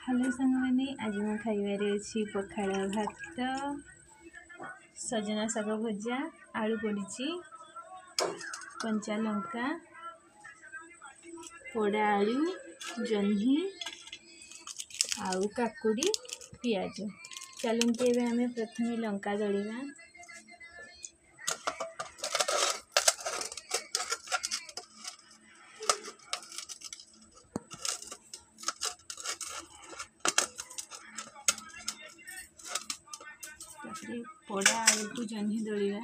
Hello सांग मैंने आज मैं खाइबार अच्छी पखाड़ भात सजना शाग भजा आलू पड़ी कंचा लंका पोड़ा आलू जह्नी आउ काकुड़ी पियाज। चलते आम प्रथम लंका दलिया। पोड़ा आलू को जह्नी दलिया।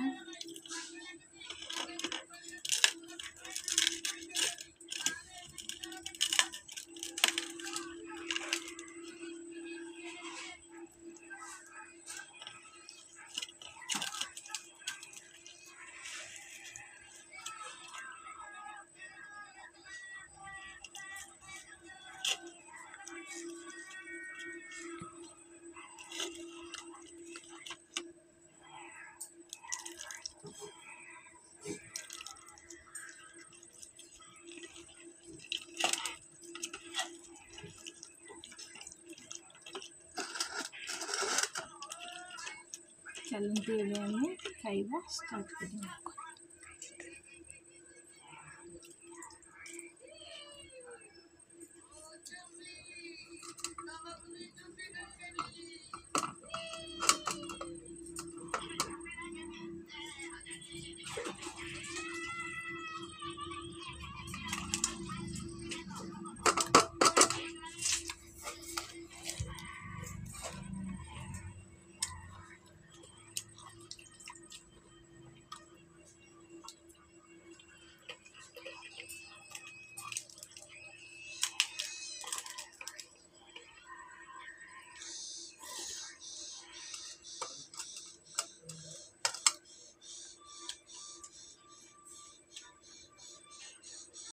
चलते आम खाइबा स्टार्ट करिया।